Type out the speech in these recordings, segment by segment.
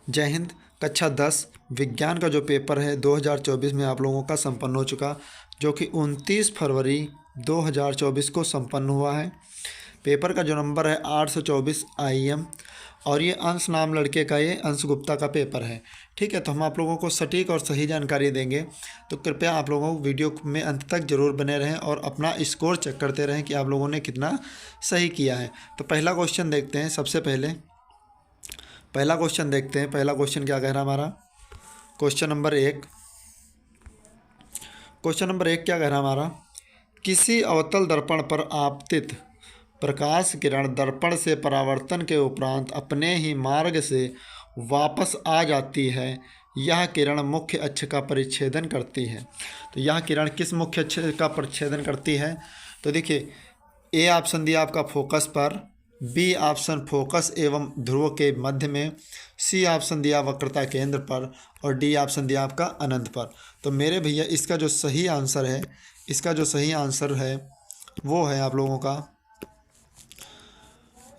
जय हिंद। कक्षा 10 विज्ञान का जो पेपर है 2024 में आप लोगों का संपन्न हो चुका, जो कि 29 फरवरी 2024 को संपन्न हुआ है। पेपर का जो नंबर है 824 IM, और ये अंश नाम लड़के का, ये अंश गुप्ता का पेपर है। ठीक है, तो हम आप लोगों को सटीक और सही जानकारी देंगे, तो कृपया आप लोगों को वीडियो में अंत तक ज़रूर बने रहें और अपना स्कोर चेक करते रहें कि आप लोगों ने कितना सही किया है। तो पहला क्वेश्चन देखते हैं। सबसे पहले पहला क्वेश्चन देखते हैं। पहला क्वेश्चन क्या कह रहा है हमारा? क्वेश्चन नंबर एक क्या कह रहा है हमारा? किसी अवतल दर्पण पर आपतित प्रकाश किरण दर्पण से परावर्तन के उपरांत अपने ही मार्ग से वापस आ जाती है। यह किरण मुख्य अक्ष का परिच्छेदन करती है। तो यह किरण किस मुख्य अक्ष का परिच्छेदन करती है? तो देखिए, ए ऑप्शन दिया आपका फोकस पर, बी ऑप्शन फोकस एवं ध्रुव के मध्य में, सी ऑप्शन दिया वक्रता केंद्र पर, और डी ऑप्शन दिया आपका अनंत पर। तो मेरे भैया इसका जो सही आंसर है वो है आप लोगों का,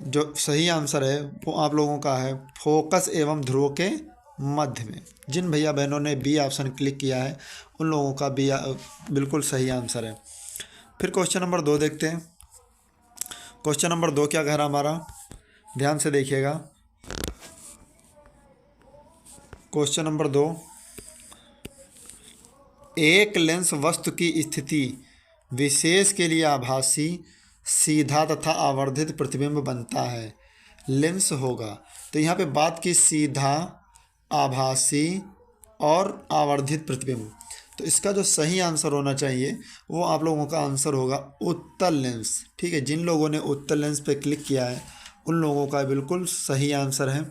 जो सही आंसर है वो आप लोगों का है फोकस एवं ध्रुव के मध्य में। जिन भैया बहनों ने बी ऑप्शन क्लिक किया है उन लोगों का बी बिल्कुल सही आंसर है। फिर क्वेश्चन नंबर 2 देखते हैं। क्वेश्चन नंबर 2 क्या कह रहा हमारा? ध्यान से देखिएगा। क्वेश्चन नंबर 2, एक लेंस वस्तु की स्थिति विशेष के लिए आभासी, सीधा तथा आवर्धित प्रतिबिंब बनता है। लेंस होगा, तो यहाँ पे बात की सीधा, आभासी और आवर्धित प्रतिबिंब। तो इसका जो सही आंसर होना चाहिए वो आप लोगों का आंसर होगा उत्तल लेंस। ठीक है, जिन लोगों ने उत्तल लेंस पे क्लिक किया है उन लोगों का बिल्कुल सही आंसर है।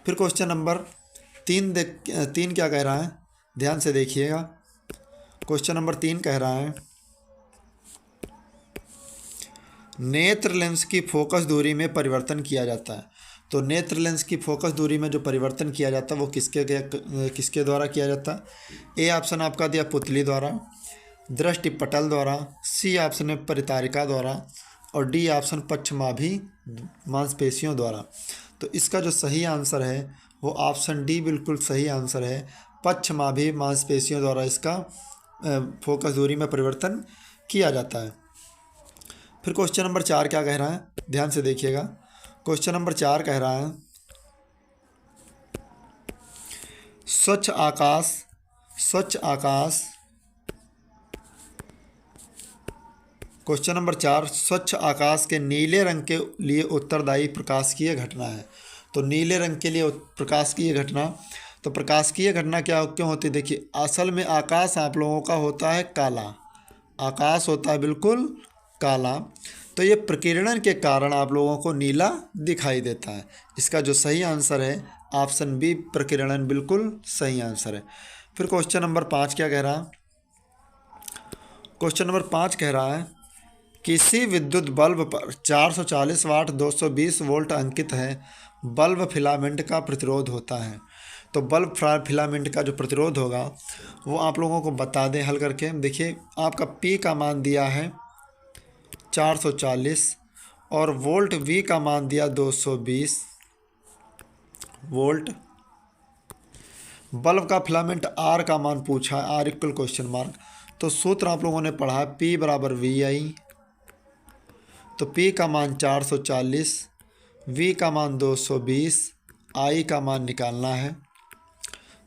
फिर क्वेश्चन नंबर 3 क्या कह रहा है? ध्यान से देखिएगा। क्वेश्चन नंबर 3 कह रहा है, नेत्र लेंस की फोकस दूरी में परिवर्तन किया जाता है। तो नेत्र लेंस की फोकस दूरी में जो परिवर्तन किया जाता है वो किसके द्वारा किया जाता है? ए ऑप्शन आपका दिया पुतली द्वारा, दृष्टि पटल द्वारा, सी ऑप्शन है परितारिका द्वारा, और डी ऑप्शन पक्षमाभी मांसपेशियों द्वारा। तो इसका जो सही आंसर है वो ऑप्शन डी बिल्कुल सही आंसर है। पक्षमाभी मांसपेशियों द्वारा इसका फोकस दूरी में परिवर्तन किया जाता है। फिर क्वेश्चन नंबर 4 क्या कह रहा है? ध्यान से देखिएगा। क्वेश्चन नंबर 4 कह रहा है, स्वच्छ आकाश। क्वेश्चन नंबर 4, स्वच्छ आकाश के नीले रंग के लिए उत्तरदायी प्रकाशिकीय घटना है। तो नीले रंग के लिए प्रकाशिकीय घटना, तो प्रकाशिकीय घटना क्यों होती है? देखिए, असल में आकाश आप लोगों का होता है काला, आकाश होता है बिल्कुल काला, तो ये प्रकीर्णन के कारण आप लोगों को नीला दिखाई देता है। इसका जो सही आंसर है ऑप्शन बी, प्रकीर्णन बिल्कुल सही आंसर है। फिर क्वेश्चन नंबर 5 क्या कह रहा है? क्वेश्चन नंबर 5 कह रहा है, किसी विद्युत बल्ब पर 440 वाट 220 वोल्ट अंकित है। बल्ब फिलामेंट का प्रतिरोध होता है। तो बल्ब फिलामेंट का जो प्रतिरोध होगा वो आप लोगों को बता दें हल करके। देखिए, आपका P का मान दिया है 440 और वोल्ट V का मान दिया 220 वोल्ट। बल्ब का फिलामेंट R का मान पूछा है, R इक्वल क्वेश्चन मार्क। तो सूत्र आप लोगों ने पढ़ा है P बराबर VI। तो P का मान 440, V का मान 220, I का मान निकालना है।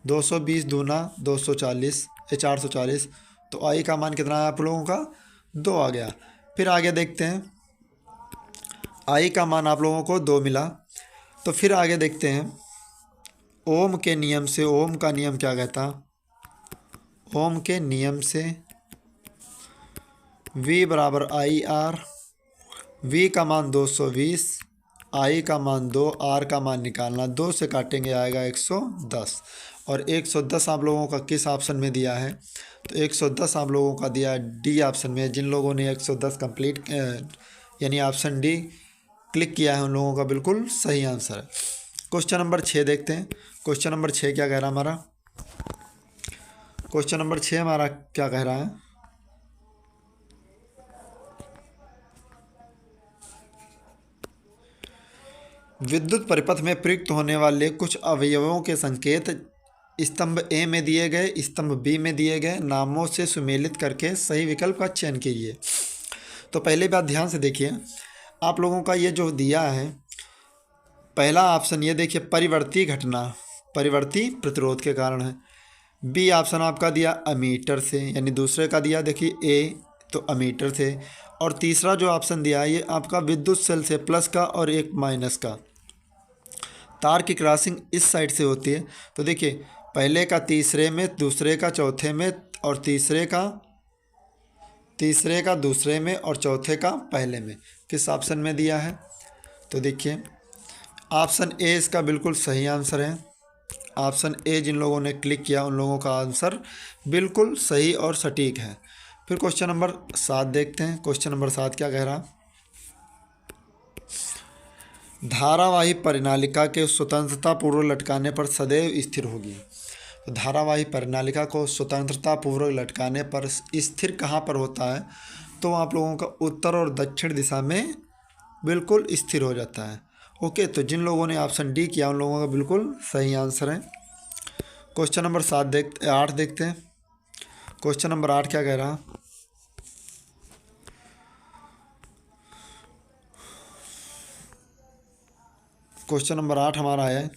220 दूना 240 440, तो I का मान कितना है आप लोगों का? 2 आ गया। फिर आगे देखते हैं, I का मान आप लोगों को 2 मिला। तो फिर आगे देखते हैं, ओम के नियम से, ओम का नियम क्या कहता? ओम के नियम से V बराबर IR, V का मान 220, I का मान 2, R का मान निकालना, 2 से काटेंगे आएगा 110, और 110 आप लोगों का किस ऑप्शन में दिया है? तो 110 आप लोगों का दिया डी ऑप्शन में। जिन लोगों ने 110 कंप्लीट यानी ऑप्शन डी क्लिक किया है उन लोगों का बिल्कुल सही आंसर है। क्वेश्चन नंबर 6 देखते हैं। क्वेश्चन नंबर 6 क्या कह रहा है हमारा? क्वेश्चन नंबर 6 हमारा क्या कह रहा है? विद्युत परिपथ में प्रयुक्त होने वाले कुछ अवयवों के संकेत स्तंभ ए में दिए गए, स्तंभ बी में दिए गए नामों से सुमेलित करके सही विकल्प का चयन कीजिए। तो पहले बात ध्यान से देखिए, आप लोगों का ये जो दिया है पहला ऑप्शन, ये देखिए परिवर्ती घटना, परिवर्ती प्रतिरोध के कारण है। बी ऑप्शन आपका दिया अमीटर से, यानी दूसरे का दिया देखिए ए तो अमीटर से। और तीसरा जो ऑप्शन दिया है ये आपका विद्युत सेल से, प्लस का और एक माइनस का। तार की क्रॉसिंग इस साइड से होती है, तो देखिए पहले का तीसरे में, दूसरे का चौथे में, और तीसरे का दूसरे में, और चौथे का पहले में। किस ऑप्शन में दिया है? तो देखिए ऑप्शन ए इसका बिल्कुल सही आंसर है। ऑप्शन ए जिन लोगों ने क्लिक किया उन लोगों का आंसर बिल्कुल सही और सटीक है। फिर क्वेश्चन नंबर 7 देखते हैं। क्वेश्चन नंबर 7 क्या कह रहा? धारावाही परिनालिका के स्वतंत्रता पूर्वक लटकाने पर सदैव स्थिर होगी। तो धारावाही परिनालिका को स्वतंत्रता पूर्वक लटकाने पर स्थिर कहाँ पर होता है? तो आप लोगों का उत्तर और दक्षिण दिशा में बिल्कुल स्थिर हो जाता है। ओके, तो जिन लोगों ने ऑप्शन डी किया उन लोगों का बिल्कुल सही आंसर है। क्वेश्चन नंबर 8 देखते हैं। क्वेश्चन नंबर 8 क्या कह रहा? क्वेश्चन नंबर 8 हमारा है,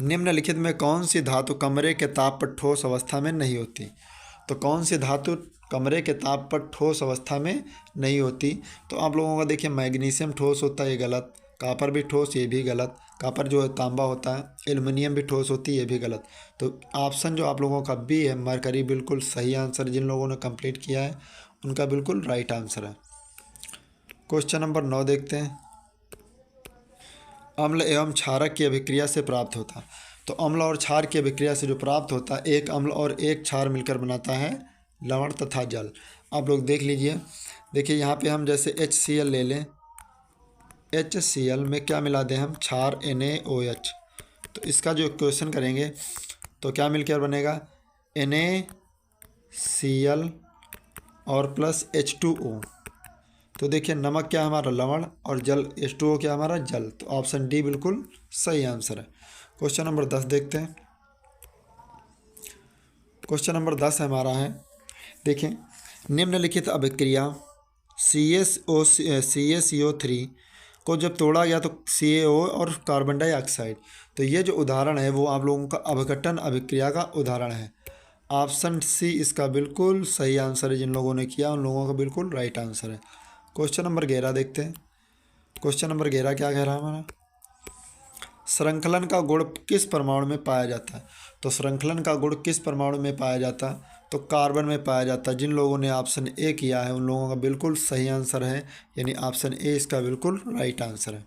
निम्नलिखित में कौन सी धातु कमरे के ताप पर ठोस अवस्था में नहीं होती? तो कौन सी धातु कमरे के ताप पर ठोस अवस्था में नहीं होती? तो आप लोगों का देखिए मैग्नीशियम ठोस होता है, ये गलत। कापर भी ठोस, ये भी गलत। कापर जो है तांबा होता है। एल्युमिनियम भी ठोस होती है, ये भी गलत। तो ऑप्शन जो आप लोगों का बी है मरकरी, बिल्कुल सही आंसर। जिन लोगों ने कंप्लीट किया है उनका बिल्कुल राइट आंसर है। क्वेश्चन नंबर 9 देखते हैं। अम्ल एवं क्षारक की अभिक्रिया से प्राप्त होता। तो अम्ल और क्षार की अभिक्रिया से जो प्राप्त होता है, एक अम्ल और एक क्षार मिलकर बनाता है लवण तथा जल। आप लोग देख लीजिए, देखिए यहाँ पे हम जैसे HCl ले लें, HCl में क्या मिला दें हम? क्षार NaOH। तो इसका जो इक्वेशन करेंगे तो क्या मिलकर बनेगा? NaCl और प्लस H2O। तो देखिए नमक क्या हमारा? लवण, और जल H2O क्या हमारा? जल। तो ऑप्शन डी बिल्कुल सही आंसर है। क्वेश्चन नंबर 10 देखते हैं। क्वेश्चन नंबर 10 हमारा है, देखिए निम्नलिखित अभिक्रिया CaCO3 को जब तोड़ा गया तो CaO और कार्बन डाइऑक्साइड। तो ये जो उदाहरण है वो आप लोगों का अभिघटन अभिक्रिया का उदाहरण है। ऑप्शन सी इसका बिल्कुल सही आंसर है। जिन लोगों ने किया उन लोगों का बिल्कुल राइट आंसर है। क्वेश्चन नंबर 11 देखते हैं। क्वेश्चन नंबर 11 क्या कह रहा है हमारा? श्रृंखलन का गुण किस परमाणु में पाया जाता है? तो श्रृंखलन का गुण किस परमाणु में पाया जाता है? तो कार्बन में पाया जाता है। जिन लोगों ने ऑप्शन ए किया है उन लोगों का बिल्कुल सही आंसर है, यानी ऑप्शन ए इसका बिल्कुल राइट आंसर है।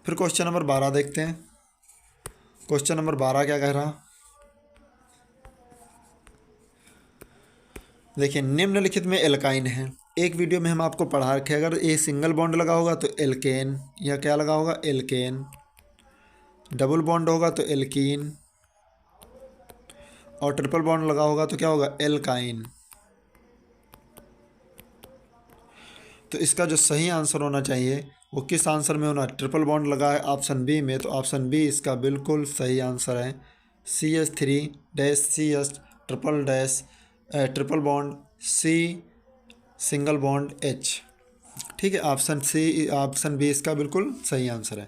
फिर क्वेश्चन नंबर 12 देखते हैं। क्वेश्चन नंबर 12 क्या कह रहा? देखिए निम्नलिखित में एल्काइन है। एक वीडियो में हम आपको पढ़ा रखे, अगर ए सिंगल बॉन्ड लगा होगा तो एल्केन, या क्या लगा होगा? एल्केन। डबल बॉन्ड होगा तो एल्कीन, और ट्रिपल बॉन्ड लगा होगा तो क्या होगा? एल्काइन। तो इसका जो सही आंसर होना चाहिए वो किस आंसर में होना? ट्रिपल बॉन्ड लगा है ऑप्शन बी में, तो ऑप्शन बी इसका बिल्कुल सही आंसर है। CH3-CS triple bond C single bond H। ठीक है, ऑप्शन बी इसका बिल्कुल सही आंसर है।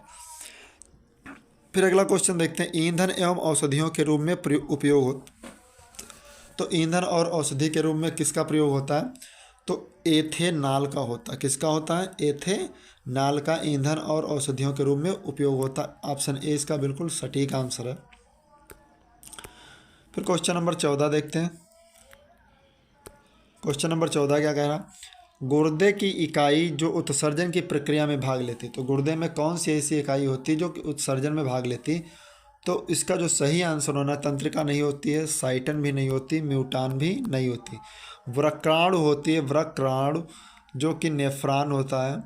फिर अगला क्वेश्चन देखते हैं, ईंधन एवं औषधियों के रूप में उपयोग हो। तो ईंधन और औषधि के रूप में किसका प्रयोग होता है? तो एथेनॉल का होता है। किसका होता है? एथेनॉल का ईंधन और औषधियों के रूप में उपयोग होता है। ऑप्शन ए इसका बिल्कुल सटीक आंसर है। फिर क्वेश्चन नंबर 14 देखते हैं। क्वेश्चन नंबर 14 क्या कह रहा? गुर्दे की इकाई जो उत्सर्जन की प्रक्रिया में भाग लेती। तो गुर्दे में कौन सी ऐसी इकाई होती है जो कि उत्सर्जन में भाग लेती? तो इसका जो सही आंसर होना, तंत्रिका नहीं होती है, साइटन भी नहीं होती, म्यूटान भी नहीं होती, वृक्राणु होती है। वृक्राणु जो कि नेफ्रॉन होता है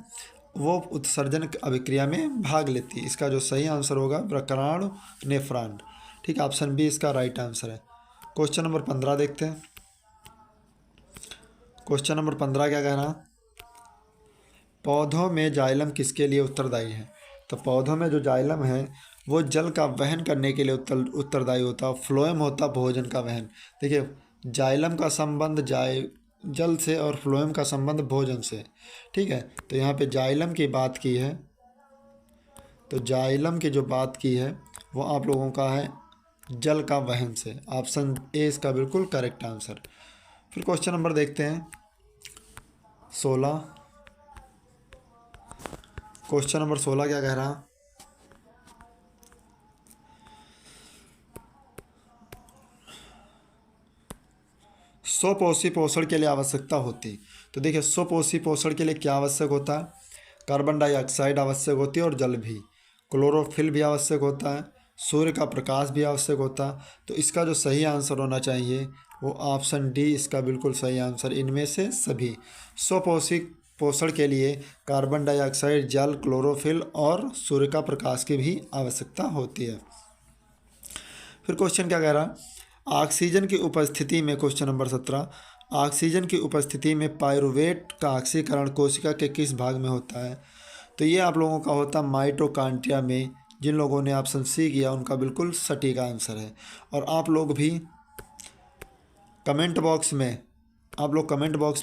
वो उत्सर्जन अभिक्रिया में भाग लेती है। इसका जो सही आंसर होगा वृक्राणु नेफ्रॉन। ठीक है, ऑप्शन बी इसका राइट आंसर है। क्वेश्चन नंबर 15 देखते हैं। क्वेश्चन नंबर 15 क्या कह रहा? पौधों में जाइलम किसके लिए उत्तरदायी है? तो पौधों में जो जाइलम है वो जल का वहन करने के लिए उत्तरदायी होता है। फ्लोएम होता भोजन का वहन। देखिए, जाइलम का संबंध जल से और फ्लोएम का संबंध भोजन से। ठीक है, तो यहाँ पे जाइलम की बात की है, तो जाइलम की जो बात की है वो आप लोगों का है जल का वहन से। ऑप्शन ए इसका बिल्कुल करेक्ट आंसर। फिर क्वेश्चन नंबर देखते हैं 16। क्वेश्चन नंबर 16 क्या कह रहा? स्वपोषी पोषण के लिए आवश्यकता होती। तो देखिए, स्वपोषी पोषण के लिए क्या आवश्यक होता है? कार्बन डाइऑक्साइड आवश्यक होती है और जल भी। क्लोरोफिल भी आवश्यक होता है, सूर्य का प्रकाश भी आवश्यक होता है। तो इसका जो सही आंसर होना चाहिए वो ऑप्शन डी इसका बिल्कुल सही आंसर। इनमें से सभी स्वपोषी पोषण के लिए कार्बन डाइऑक्साइड, जल, क्लोरोफिल और सूर्य का प्रकाश की भी आवश्यकता होती है। फिर क्वेश्चन क्या कह रहा? ऑक्सीजन की उपस्थिति में, क्वेश्चन नंबर 17, ऑक्सीजन की उपस्थिति में पायरुवेट का ऑक्सीकरण कोशिका के किस भाग में होता है? तो ये आप लोगों का होता है माइटोकॉन्ड्रिया में। जिन लोगों ने ऑप्शन सी किया उनका बिल्कुल सटीक आंसर है। और आप लोग भी कमेंट बॉक्स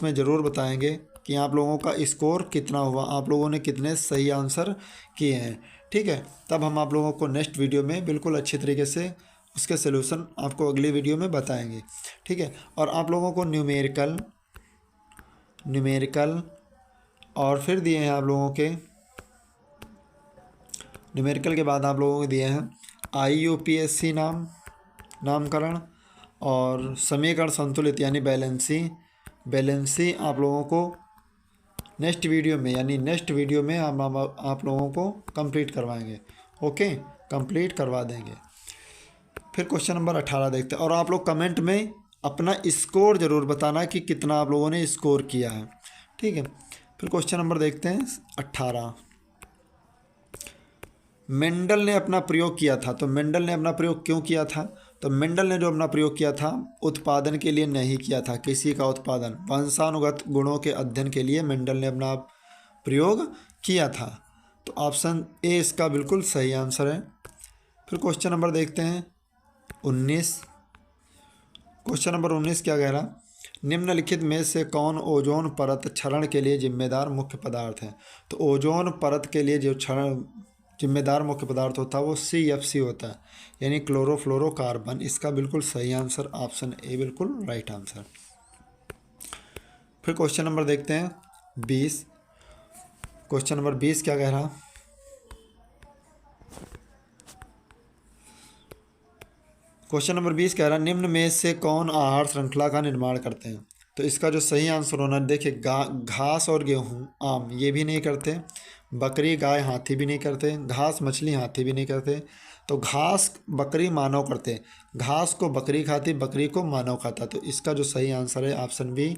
में ज़रूर बताएंगे कि आप लोगों का स्कोर कितना हुआ, आप लोगों ने कितने सही आंसर किए हैं। ठीक है, तब हम आप लोगों को नेक्स्ट वीडियो में बिल्कुल अच्छे तरीके से उसके सलूशन आपको अगली वीडियो में बताएंगे। ठीक है, और आप लोगों को न्यूमेरिकल और फिर दिए हैं आप लोगों के न्यूमेरिकल के बाद आप लोगों को दिए हैं IUPAC नामकरण और समीकरण संतुलित यानी बैलेंसी आप लोगों को नेक्स्ट वीडियो में हम आप लोगों को कंप्लीट करवाएंगे। ओके, कंप्लीट करवा देंगे। फिर क्वेश्चन नंबर 18 देखते हैं, और आप लोग कमेंट में अपना स्कोर ज़रूर बताना कि कितना आप लोगों ने स्कोर किया है। ठीक है, फिर क्वेश्चन नंबर देखते हैं 18। मेंडल ने अपना प्रयोग किया था। तो मेंडल ने अपना प्रयोग क्यों किया था? तो मेंडल ने जो अपना प्रयोग किया था उत्पादन के लिए नहीं किया था, किसी का उत्पादन, वंशानुगत गुणों के अध्ययन के लिए मेंडल ने अपना प्रयोग किया था। तो ऑप्शन ए इसका बिल्कुल सही आंसर है। फिर क्वेश्चन नंबर देखते हैं 19। क्वेश्चन नंबर 19 क्या कह रहा? निम्नलिखित में से कौन ओजोन परत क्षरण के लिए जिम्मेदार मुख्य पदार्थ है? तो ओजोन परत के लिए जो क्षरण जिम्मेदार मुख्य पदार्थ होता है वो CFC होता है, यानी क्लोरोफ्लोरोकार्बन। इसका बिल्कुल सही आंसर ऑप्शन ए बिल्कुल राइट आंसर। फिर क्वेश्चन नंबर देखते हैं 20। क्वेश्चन नंबर 20 क्या कह रहा? क्वेश्चन नंबर 20 कह रहा निम्न में से कौन आहार श्रृंखला का निर्माण करते हैं? तो इसका जो सही आंसर होना, देखिए, घास और गेहूँ, आम ये भी नहीं करते, बकरी गाय हाथी भी नहीं करते, घास मछली हाथी भी नहीं करते। तो घास बकरी मानव करते, घास को बकरी खाती, बकरी को मानव खाता। तो इसका जो सही आंसर है ऑप्शन बी।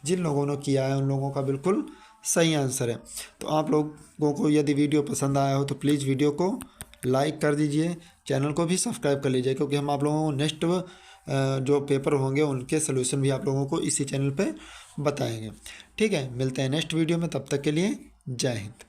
जिन लोगों ने किया है उन लोगों का बिल्कुल सही आंसर है। तो आप लोगों को यदि वीडियो पसंद आया हो तो प्लीज़ वीडियो को लाइक कर दीजिए, चैनल को भी सब्सक्राइब कर लीजिए, क्योंकि हम आप लोगों को नेक्स्ट जो पेपर होंगे उनके सलूशन भी आप लोगों को इसी चैनल पे बताएंगे। ठीक है, मिलते हैं नेक्स्ट वीडियो में, तब तक के लिए जय हिंद।